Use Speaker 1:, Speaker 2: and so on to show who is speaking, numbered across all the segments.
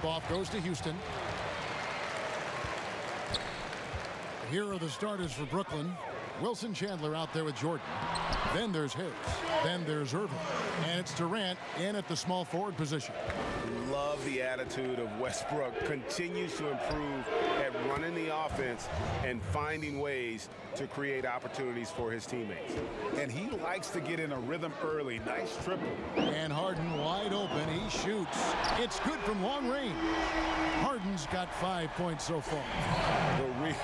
Speaker 1: Tip-off goes to Houston. Here are the starters for Brooklyn. Wilson Chandler out there with Jordan. Then there's Harris. Then there's Irving. And it's Durant in at the small forward position.
Speaker 2: Love the attitude of Westbrook. Continues to improve at running the offense and finding ways to create opportunities for his teammates.
Speaker 3: And he likes to get in a rhythm early. Nice triple.
Speaker 1: And Harden wide open. He shoots. It's good from long range. Harden's got 5 points so far.
Speaker 3: The real.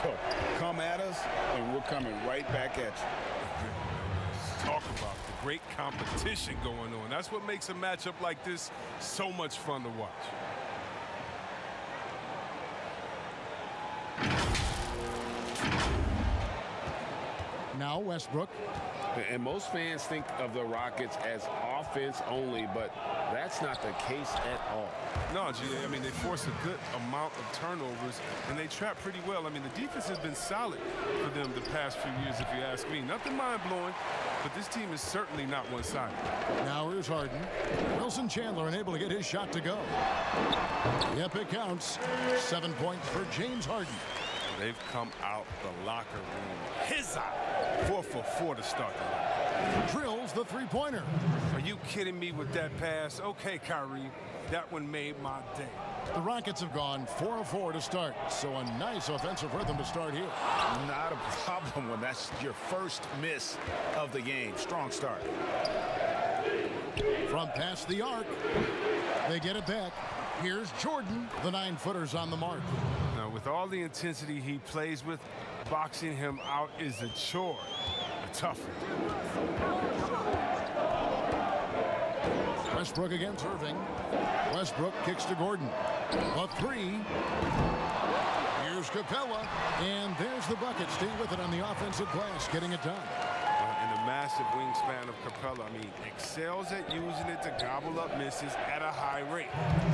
Speaker 3: Come at us, and we're coming right back at you.
Speaker 4: Talk about the great competition going on. That's what makes a matchup like this so much fun to watch.
Speaker 1: Now Westbrook.
Speaker 2: And most fans think of the Rockets as offense only, but that's not the case at all.
Speaker 4: No, G, I mean, they force a good amount of turnovers, and they trap pretty well. I mean, the defense has been solid for them the past few years, if you ask me. Nothing mind-blowing, but this team is certainly not one-sided.
Speaker 1: Now here's Harden. Wilson Chandler unable to get his shot to go. Yep, it counts. 7 points for James Harden.
Speaker 4: They've come out the locker room. His eye. 4 for 4 to start the night.
Speaker 1: Drills the three-pointer.
Speaker 4: Are you kidding me with that pass? Okay, Kyrie, that one made my day.
Speaker 1: The Rockets have gone 4 of 4 to start, so a nice offensive rhythm to start here.
Speaker 3: Not a problem when that's your first miss of the game. Strong start.
Speaker 1: From past the arc, they get it back. Here's Jordan. The 9-footer's on the mark.
Speaker 4: Now, with all the intensity he plays with, boxing him out is a chore. A tough one.
Speaker 1: Westbrook against Irving. Westbrook kicks to Gordon. A three. Here's Capella. And there's the bucket. Stay with it on the offensive glass, getting it done.
Speaker 4: And the massive wingspan of Capella, I mean, excels at using it to gobble up misses at a high rate.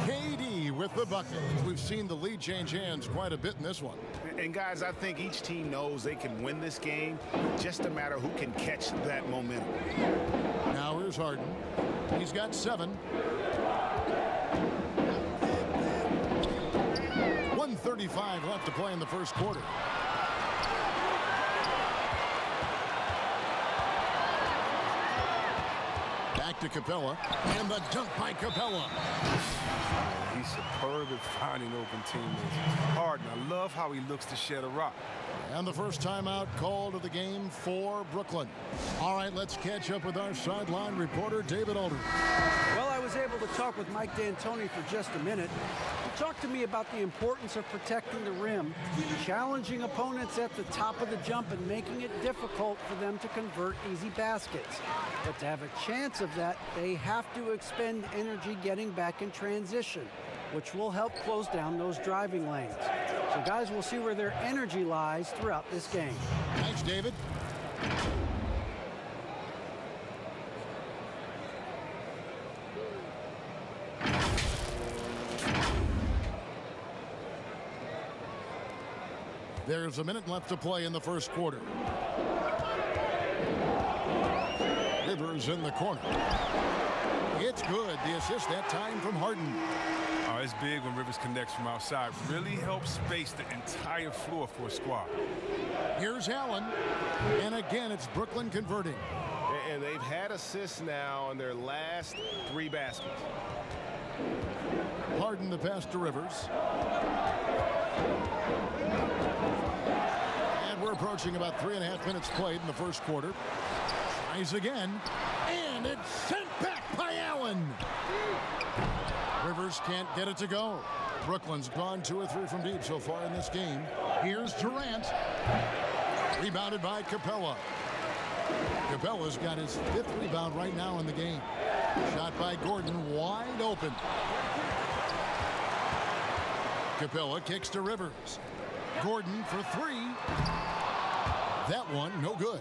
Speaker 1: KD with the bucket. We've seen the lead change hands quite a bit in this one.
Speaker 3: And guys, I think each team knows they can win this game. Just a matter who can catch that momentum.
Speaker 1: Now here's Harden. He's got 7. 1:35 left to play in the first quarter. Back to Capella, and the dunk by Capella.
Speaker 4: He's superb at finding open teammates. Harden, I love how he looks to shed a rock.
Speaker 1: And the first timeout called of the game for Brooklyn. All right, let's catch up with our sideline reporter, David Aldridge.
Speaker 5: Well, I was able to talk with Mike D'Antoni for just a minute. He talked to me about the importance of protecting the rim, challenging opponents at the top of the jump, and making it difficult for them to convert easy baskets. But to have a chance of that, they have to expend energy getting back in transition, which will help close down those driving lanes. So, guys, we'll see where their energy lies throughout this game.
Speaker 1: Thanks, David. There's a minute left to play in the first quarter. Rivers in the corner. It's good. The assist that time from Harden.
Speaker 4: Oh, it's big when Rivers connects from outside. Really helps space the entire floor for a squad.
Speaker 1: Here's Allen. And again, it's Brooklyn converting.
Speaker 2: And they've had assists now on their last 3 baskets.
Speaker 1: Harden the pass to Rivers. And we're approaching about 3.5 minutes played in the first quarter. Tries again. And it's sent back by Allen. Rivers can't get it to go. Brooklyn's gone 2 or 3 from deep so far in this game. Here's Durant. Rebounded by Capella. Capella's got his 5th rebound right now in the game. Shot by Gordon, wide open. Capella kicks to Rivers. Gordon for 3. That one, no good.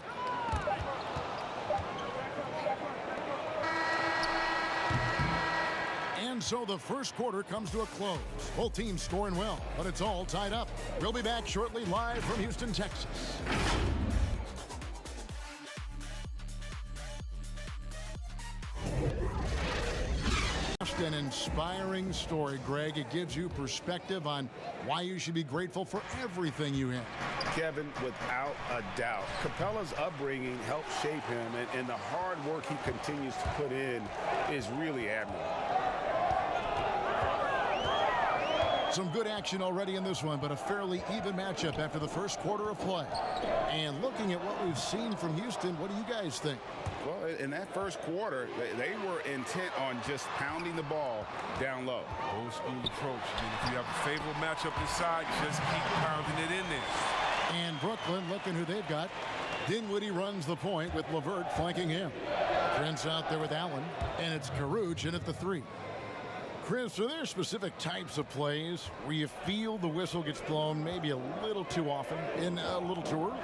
Speaker 1: And so the first quarter comes to a close. Both teams scoring well, but it's all tied up. We'll be back shortly, live from Houston, Texas. Just an inspiring story, Greg. It gives you perspective on why you should be grateful for everything you have.
Speaker 2: Kevin, without a doubt, Capella's upbringing helped shape him, and the hard work he continues to put in is really admirable.
Speaker 1: Some good action already in this one, but a fairly even matchup after the first quarter of play. And looking at what we've seen from Houston, what do you guys think?
Speaker 2: Well, in that first quarter, they were intent on just pounding the ball down low.
Speaker 4: Old school approach. I mean, if you have a favorable matchup inside, just keep pounding it in there.
Speaker 1: And Brooklyn, looking who they've got. Dinwiddie runs the point with LeVert flanking him. Trent's out there with Allen, and it's Caruge in at the 3. Chris, are there specific types of plays where you feel the whistle gets blown maybe a little too often and a little too early?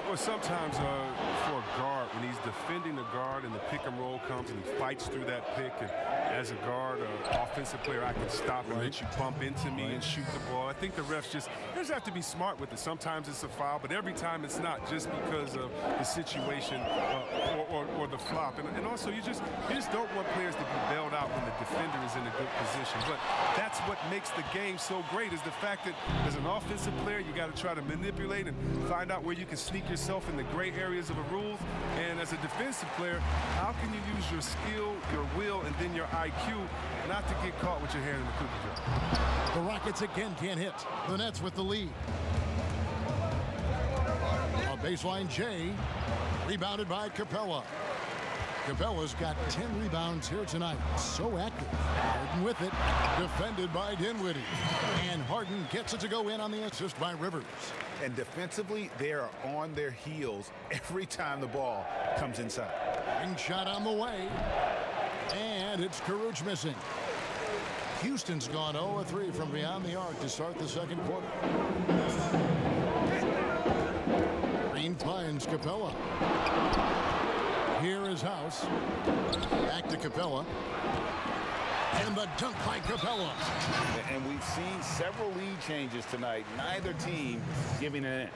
Speaker 4: Well, sometimes for a guard, when he's defending the guard and the pick and roll comes and he fights through that pick, and as a guard, offensive player, I can stop and let you bump into me and shoot the ball. I think the refs just have to be smart with it. Sometimes it's a foul, but every time it's not, just because of the situation or the flop. And also, you just don't want players to be bailed out when the defender is in a good position. But that's what makes the game so great, is the fact that as an offensive player, you got to try to manipulate and find out where you can sneak yourself in the gray areas of the rules. And as a defensive player, how can you use your skill, your will, and then your IQ not to get caught with your hand in the cookie jar?
Speaker 1: The Rockets again can't hit. The Nets with the lead. A baseline J, rebounded by Capella. Capella's got 10 rebounds here tonight. So active. Harden with it. Defended by Dinwiddie. And Harden gets it to go in on the assist by Rivers.
Speaker 3: And defensively, they are on their heels every time the ball comes inside.
Speaker 1: Ring shot on the way. And it's Caruge missing. Houston's gone 0-3 from beyond the arc to start the second quarter. Green finds Capella. Here is House. Back to Capella. And the dunk by Capella.
Speaker 3: And we've seen several lead changes tonight. Neither team giving an inch.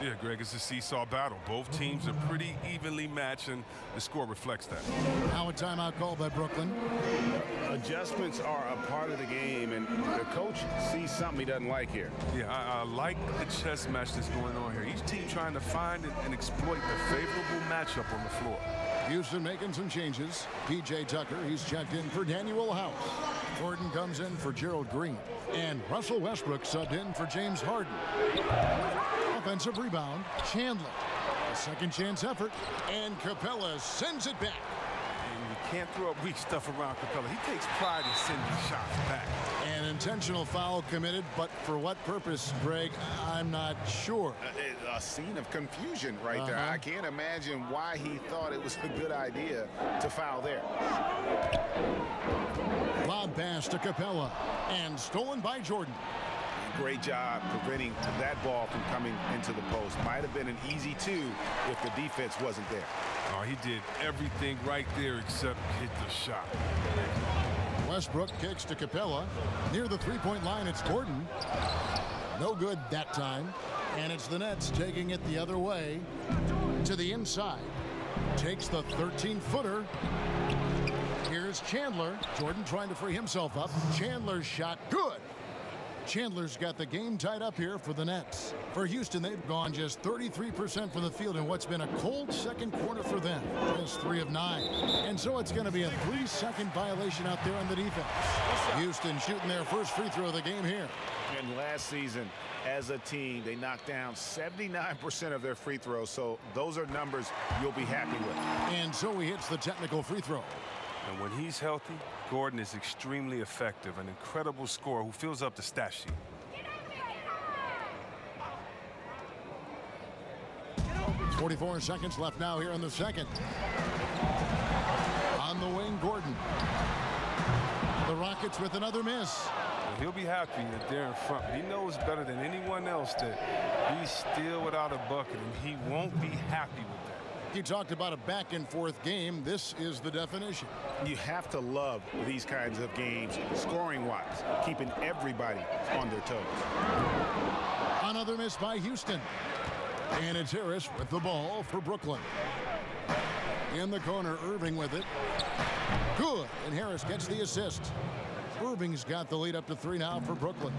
Speaker 4: Yeah, Greg, it's a seesaw battle. Both teams are pretty evenly matched, and the score reflects that.
Speaker 1: Now a timeout called by Brooklyn.
Speaker 2: Adjustments are a part of the game, and the coach sees something he doesn't like here.
Speaker 4: Yeah, I like the chess match that's going on here. Each team trying to find and exploit the favorable matchup on the floor.
Speaker 1: Houston making some changes. P.J. Tucker, he's checked in for Daniel House. Gordon comes in for Gerald Green. And Russell Westbrook subbed in for James Harden. Offensive rebound, Chandler. A second chance effort, and Capella sends it back.
Speaker 4: And you can't throw up weak stuff around Capella. He takes pride in sending shots back.
Speaker 1: An intentional foul committed, but for what purpose, Greg, I'm not sure.
Speaker 3: A scene of confusion right there. I can't imagine why he thought it was a good idea to foul there.
Speaker 1: Lob pass to Capella, and stolen by Jordan.
Speaker 3: Great job preventing that ball from coming into the post. Might have been an easy 2 if the defense wasn't there.
Speaker 4: Oh, he did everything right there except hit the shot.
Speaker 1: Westbrook kicks to Capella. Near the three-point line, it's Gordon. No good that time. And it's the Nets taking it the other way to the inside. Takes the 13-footer. Here's Chandler. Jordan trying to free himself up. Chandler's shot, good. Chandler's got the game tied up here for the Nets. For Houston, they've gone just 33% from the field in what's been a cold second quarter for them. Just 3 of 9. And so it's going to be a 3-second violation out there on the defense. Houston shooting their first free throw of the game here.
Speaker 3: And last season, as a team, they knocked down 79% of their free throws. So those are numbers you'll be happy with.
Speaker 1: And so he hits the technical free throw.
Speaker 4: And when he's healthy, Gordon is extremely effective, an incredible scorer who fills up the stat sheet.
Speaker 1: It's 44 seconds left now here in the second. On the wing, Gordon. The Rockets with another miss.
Speaker 4: Well, he'll be happy that they're in front. He knows better than anyone else that he's still without a bucket, and he won't be happy with that.
Speaker 1: You talked about a back-and-forth game. This is the definition.
Speaker 3: You have to love these kinds of games, scoring-wise, keeping everybody on their toes.
Speaker 1: Another miss by Houston. And it's Harris with the ball for Brooklyn. In the corner, Irving with it. Good. And Harris gets the assist. Irving's got the lead up to 3 now for Brooklyn.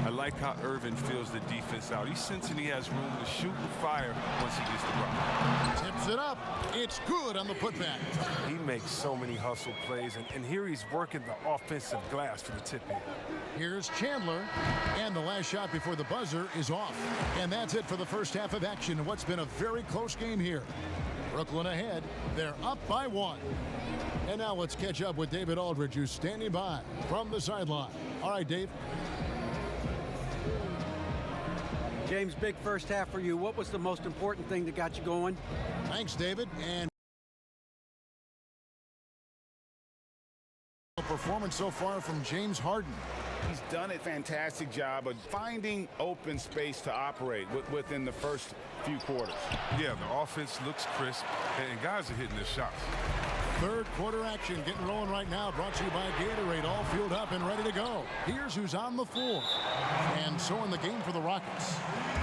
Speaker 4: I like how Irving fills the defense out. He's sensing he has room to shoot and fire once he gets the rock.
Speaker 1: Tips it up. It's good on the putback.
Speaker 4: He makes so many hustle plays, and here he's working the offensive glass for the tip-in.
Speaker 1: Here's Chandler, and the last shot before the buzzer is off. And that's it for the first half of action in what's been a very close game here. Brooklyn ahead. They're up by 1. And now let's catch up with David Aldridge, who's standing by from the sideline. All right, Dave.
Speaker 5: James, big first half for you. What was the most important thing that got you going?
Speaker 1: Thanks, David. And performance so far from James Harden.
Speaker 2: He's done a fantastic job of finding open space to operate within the first few quarters.
Speaker 4: Yeah, the offense looks crisp, and guys are hitting their shots.
Speaker 1: Third quarter action getting rolling right now, brought to you by Gatorade, all fueled up and ready to go. Here's who's on the floor. And so in the game for the Rockets,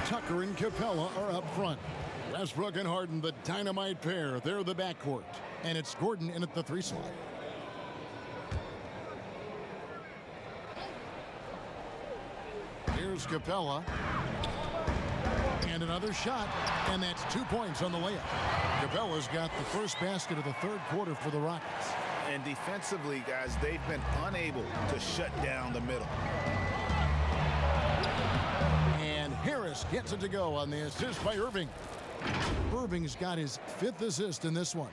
Speaker 1: Tucker and Capella are up front. Westbrook and Harden, the dynamite pair. They're the backcourt. And it's Gordon in at the 3 slot. Here's Capella. And another shot, and that's 2 points on the layup. Capella's got the first basket of the third quarter for the Rockets.
Speaker 3: And defensively, guys, they've been unable to shut down the middle.
Speaker 1: And Harris gets it to go on the assist by Irving. Irving's got his 5th assist in this one.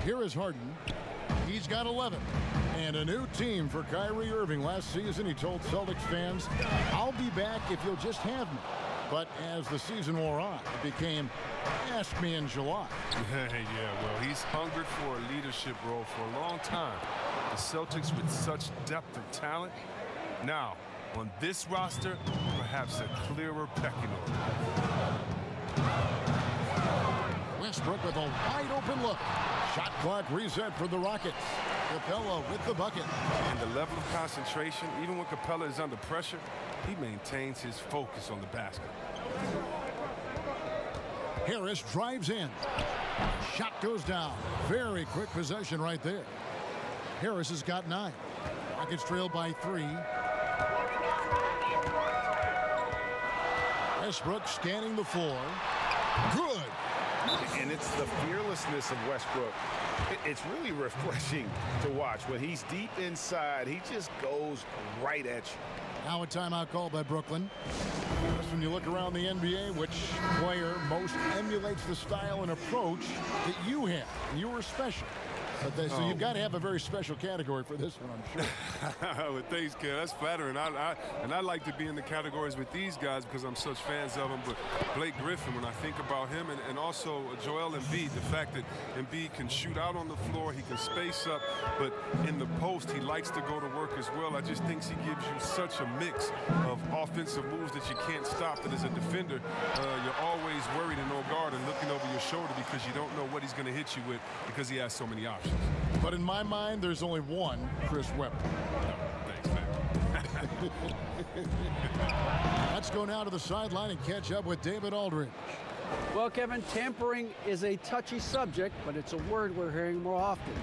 Speaker 1: Here is Harden. He's got 11. And a new team for Kyrie Irving. Last season, he told Celtics fans, I'll be back if you'll just have me. But as the season wore on, it became, ask me in July.
Speaker 4: Yeah, well, he's hungered for a leadership role for a long time. The Celtics with such depth of talent. Now, on this roster, perhaps a clearer pecking order.
Speaker 1: Westbrook with a wide open look. Shot clock reset for the Rockets. Capella with the bucket.
Speaker 4: And the level of concentration, even when Capella is under pressure, he maintains his focus on the basket.
Speaker 1: Harris drives in. Shot goes down. Very quick possession right there. Harris has got 9. Rockets trail by 3. Westbrook scanning the floor. Good.
Speaker 2: And it's the fearlessness of Westbrook. It's really refreshing to watch. When he's deep inside, he just goes right at you.
Speaker 1: Now a timeout called by Brooklyn. Just when you look around the NBA, which player most emulates the style and approach that you have? You were special. But so you've got to have a very special category for this one, I'm sure.
Speaker 4: Well, thanks, Ken. That's flattering. I like to be in the categories with these guys because I'm such fans of them. But Blake Griffin, when I think about him, and also Joel Embiid, the fact that Embiid can shoot out on the floor, he can space up, but in the post, he likes to go to work as well. I just think he gives you such a mix of offensive moves that you can't stop. That as a defender, you're always worried and on guard and looking over your shoulder because you don't know what he's going to hit you with because he has so many options.
Speaker 1: But in my mind, there's only one Chris Webber.
Speaker 4: Thanks, man.
Speaker 1: Let's go now to the sideline and catch up with David Aldridge.
Speaker 5: Well, Kevin, tampering is a touchy subject, but it's a word we're hearing more often.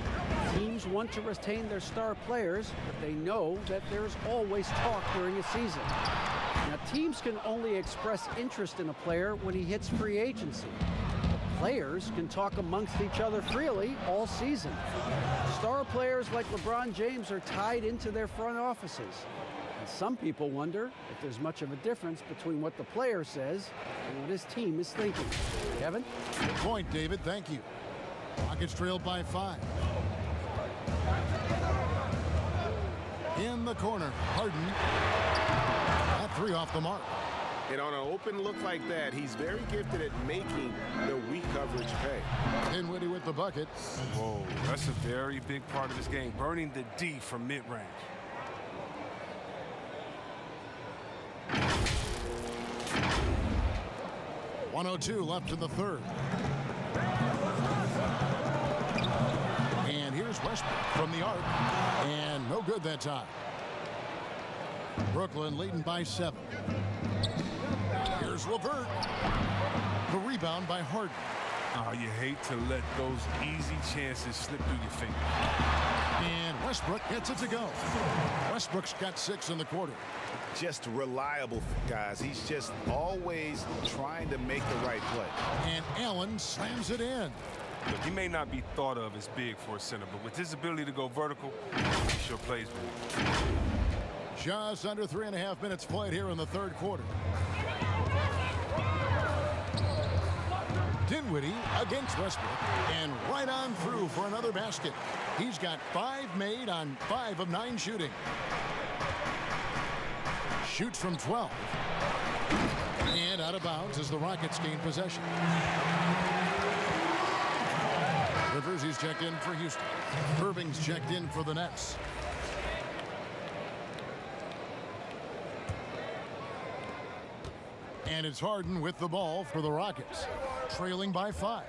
Speaker 5: Teams want to retain their star players, but they know that there's always talk during a season. Now, teams can only express interest in a player when he hits free agency. Players can talk amongst each other freely all season. Star players like LeBron James are tied into their front offices. And some people wonder if there's much of a difference between what the player says and what his team is thinking. Kevin?
Speaker 1: Good point, David. Thank you. Rockets trailed by 5. In the corner, Harden. That 3 off the mark.
Speaker 2: And on an open look like that, he's very gifted at making the weak coverage pay.
Speaker 1: Dinwiddie with the bucket.
Speaker 4: Whoa, that's a very big part of this game, burning the D from mid-range.
Speaker 1: .102 left in the third. And here's Westbrook from the arc. And no good that time. Brooklyn leading by 7. Here's LeVert. The rebound by Harden.
Speaker 4: Oh, you hate to let those easy chances slip through your fingers.
Speaker 1: And Westbrook gets it to go. Westbrook's got 6 in the quarter.
Speaker 3: Just reliable, guys. He's just always trying to make the right play.
Speaker 1: And Allen slams it in.
Speaker 4: Look, he may not be thought of as big for a center, but with his ability to go vertical, he sure plays big.
Speaker 1: Just under 3.5 minutes played here in the third quarter. Dinwiddie against Westbrook, and right on through for another basket. He's got 5 made on 5 of 9 shooting. Shoots from 12. And out of bounds as the Rockets gain possession. Rivers, he's checked in for Houston. Irving's checked in for the Nets. And it's Harden with the ball for the Rockets, trailing by 5.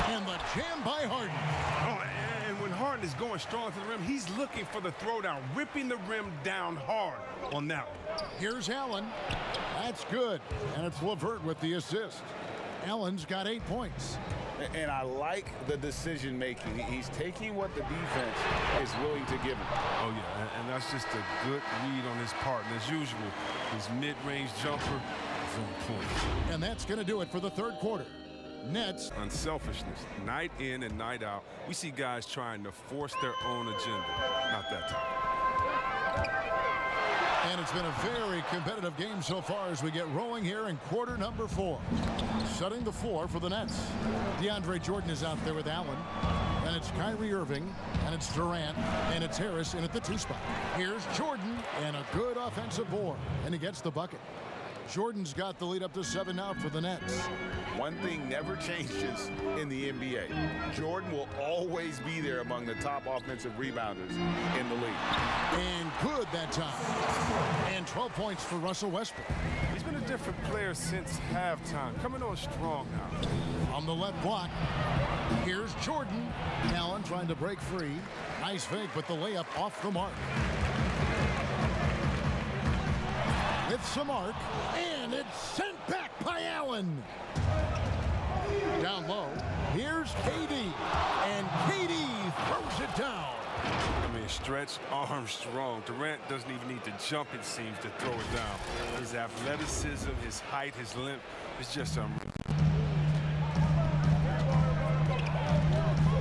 Speaker 1: And the jam by Harden.
Speaker 4: Oh, and when Harden is going strong to the rim, he's looking for the throwdown, ripping the rim down hard on that one.
Speaker 1: Here's Allen. That's good. And it's LeVert with the assist. Allen's got 8 points.
Speaker 3: And I like the decision making. He's taking what the defense is willing to give him.
Speaker 4: Oh, yeah, and that's just a good read on his part. And as usual, his mid-range jumper is on point.
Speaker 1: And that's going to do it for the third quarter. Nets.
Speaker 4: Unselfishness, night in and night out. We see guys trying to force their own agenda. Not that time.
Speaker 1: And it's been a very competitive game so far as we get rolling here in quarter number 4. Shutting the floor for the Nets. DeAndre Jordan is out there with Allen. And it's Kyrie Irving. And it's Durant. And it's Harris in at the 2 spot. Here's Jordan. And a good offensive board. And he gets the bucket. Jordan's got the lead up to 7 now for the Nets.
Speaker 3: One thing never changes in the NBA. Jordan will always be there among the top offensive rebounders in the league.
Speaker 1: And good that time. And 12 points for Russell Westbrook.
Speaker 4: He's been a different player since halftime, coming on strong now.
Speaker 1: On the left block, here's Jordan. Allen trying to break free. Nice fake, but the layup off the mark. With some arc, and it's sent back by Allen. Down low, here's KD, and KD throws it down.
Speaker 4: I mean, stretch arms strong. Durant doesn't even need to jump, it seems, to throw it down. His athleticism, his height, his length is just unreal.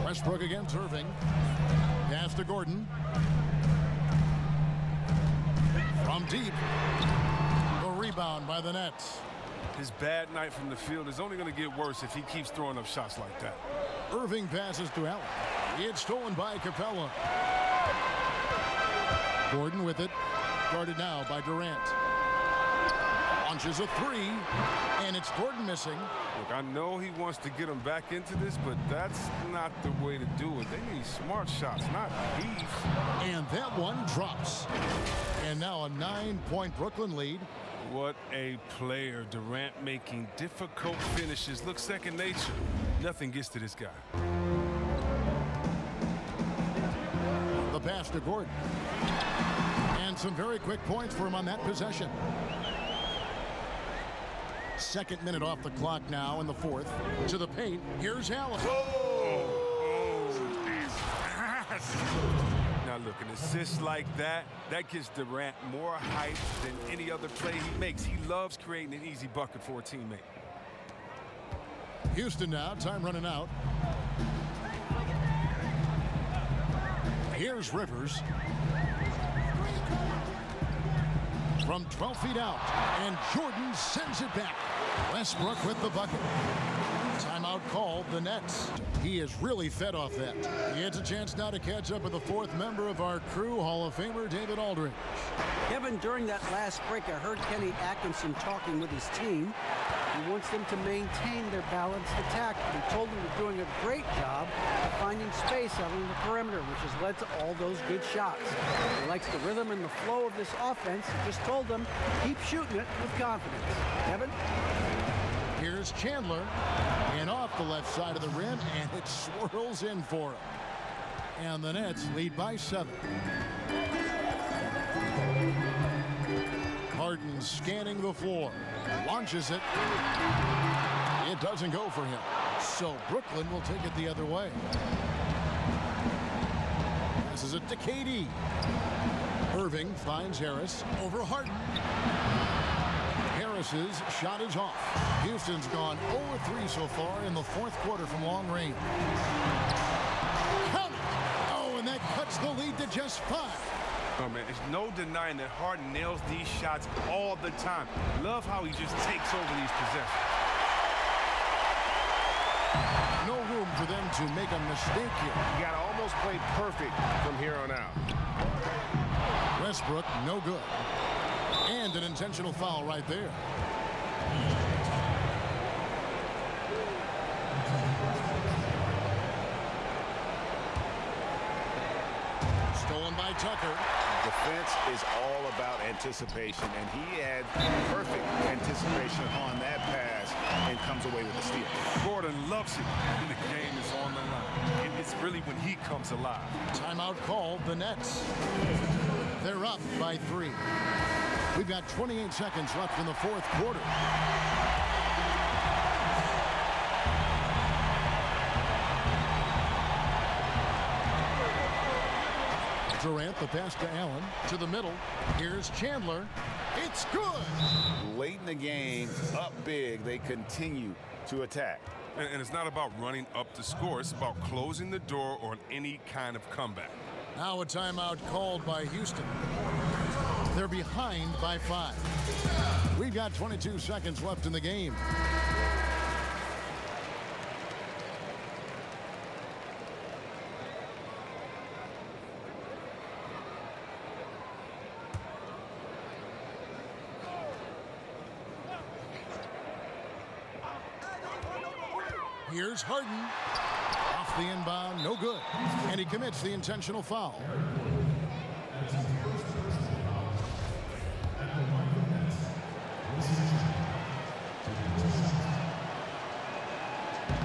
Speaker 1: Westbrook against Irving. Pass to Gordon. From deep. Rebound by the Nets.
Speaker 4: His bad night from the field is only going to get worse if he keeps throwing up shots like that.
Speaker 1: Irving passes to Allen. It's stolen by Capella. Gordon with it. Guarded now by Durant. Launches a 3, and it's Gordon missing.
Speaker 4: Look, I know he wants to get him back into this, but that's not the way to do it. They need smart shots, not heave.
Speaker 1: And that one drops. And now a 9-point Brooklyn lead.
Speaker 4: What a player. Durant making difficult finishes look second nature. Nothing gets to this guy.
Speaker 1: The pass to Gordon. And some very quick points for him on that possession. Second minute off the clock now in the fourth. To the paint. Here's Allen.
Speaker 4: Now look, an assist like that gives Durant more height than any other play he makes. He loves creating an easy bucket for a teammate.
Speaker 1: Houston now, time running out. Here's Rivers. From 12 feet out, and Jordan sends it back. Westbrook with the bucket. Timeout called the Nets. He is really fed off that. He gets a chance now to catch up with the 4th member of our crew, Hall of Famer David Aldridge.
Speaker 5: Kevin, during that last break, I heard Kenny Atkinson talking with his team. He wants them to maintain their balanced attack. He told them they're doing a great job of finding space out on the perimeter, which has led to all those good shots. He likes the rhythm and the flow of this offense. He just told them, keep shooting it with confidence. Kevin?
Speaker 1: Here's Chandler, and off the left side of the rim, and it swirls in for him. And the Nets lead by 7. Harden scanning the floor, launches it. It doesn't go for him. So Brooklyn will take it the other way. Passes it to KD. Irving finds Harris over Harden. Harris's shot is off. Houston's gone 0-3 so far in the fourth quarter from long range. Count it! Oh, and that cuts the lead to just 5.
Speaker 4: Oh, man, there's no denying that Harden nails these shots all the time. Love how he just takes over these possessions.
Speaker 1: No room for them to make a mistake here.
Speaker 2: You got to almost play perfect from here on out.
Speaker 1: Westbrook, no good. And an intentional foul right there. Stolen by Tucker.
Speaker 2: Defense is all about anticipation, and he had perfect anticipation on that pass and comes away with a steal.
Speaker 4: Gordon loves it when the game is on the line. And it's really when he comes alive.
Speaker 1: Timeout called the Nets. They're up by 3. We've got 28 seconds left in the fourth quarter. Durant, the pass to Allen, to the middle. Here's Chandler. It's good.
Speaker 2: Late in the game, up big, they continue to attack.
Speaker 4: And it's not about running up the score. It's about closing the door on any kind of comeback.
Speaker 1: Now a timeout called by Houston. They're behind by 5. We've got 22 seconds left in the game. Here's Harden. Off the inbound, no good. And he commits the intentional foul.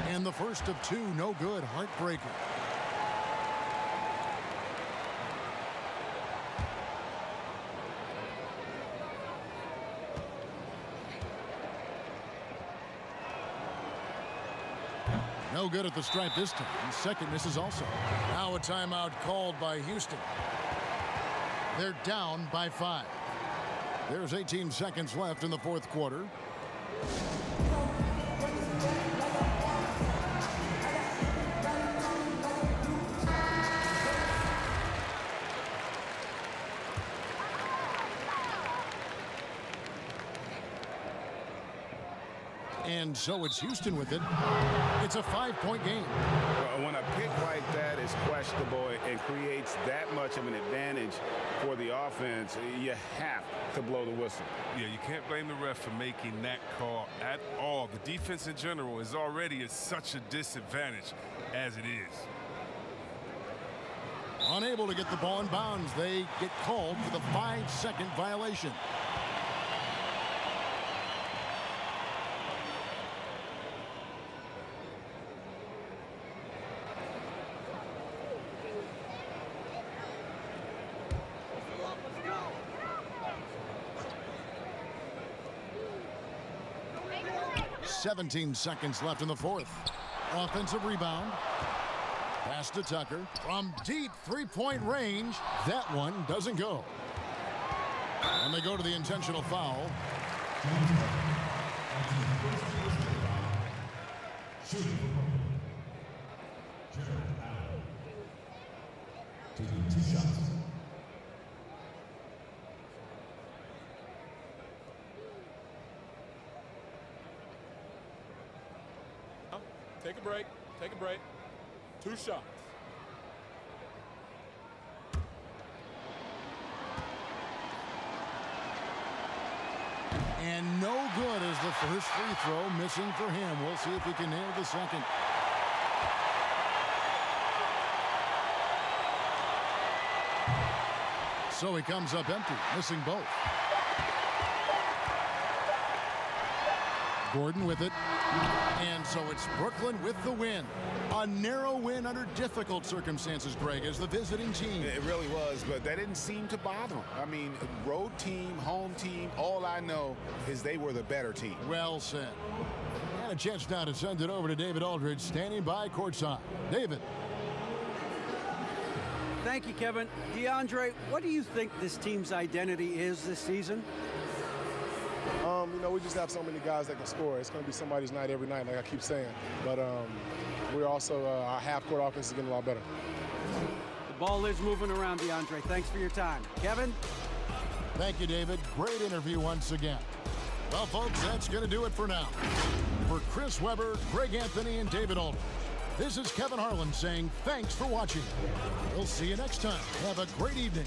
Speaker 1: And the first of 2, no good. Heartbreaker. No good at the stripe this time. Second misses also. Now a timeout called by Houston. They're down by 5. There's 18 seconds left in the fourth quarter. And so it's Houston with it. It's a 5-point game.
Speaker 2: When a pick like that is questionable and creates that much of an advantage for the offense, you have to blow the whistle.
Speaker 4: Yeah, you can't blame the ref for making that call at all. The defense in general is already at such a disadvantage as it is.
Speaker 1: Unable to get the ball in bounds, they get called for the 5-second violation. Seventeen seconds left in the fourth. Offensive rebound. Pass to Tucker. From deep three-point range. That one doesn't go. And they go to the intentional foul.
Speaker 6: Taking 2 shots.
Speaker 7: Take a break. Take a break. 2 shots.
Speaker 1: And no good as the first free throw missing for him. We'll see if he can nail the second. So he comes up empty, missing both. Gordon with it. And so it's Brooklyn with the win. A narrow win under difficult circumstances, Greg, as the visiting team.
Speaker 2: It really was, but that didn't seem to bother them. I mean, road team, home team, all I know is they were the better team.
Speaker 1: Well said. And a chance now to send it over to David Aldridge, standing by courtside. David.
Speaker 5: Thank you, Kevin. DeAndre, what do you think this team's identity is this season?
Speaker 8: You know, we just have so many guys that can score. It's going to be somebody's night every night, like I keep saying. But we're also, our half-court offense is getting a lot better.
Speaker 5: The ball is moving around, DeAndre. Thanks for your time. Kevin?
Speaker 1: Thank you, David. Great interview once again. Well, folks, that's going to do it for now. For Chris Webber, Greg Anthony, and David Aldridge, this is Kevin Harlan saying thanks for watching. We'll see you next time. Have a great evening.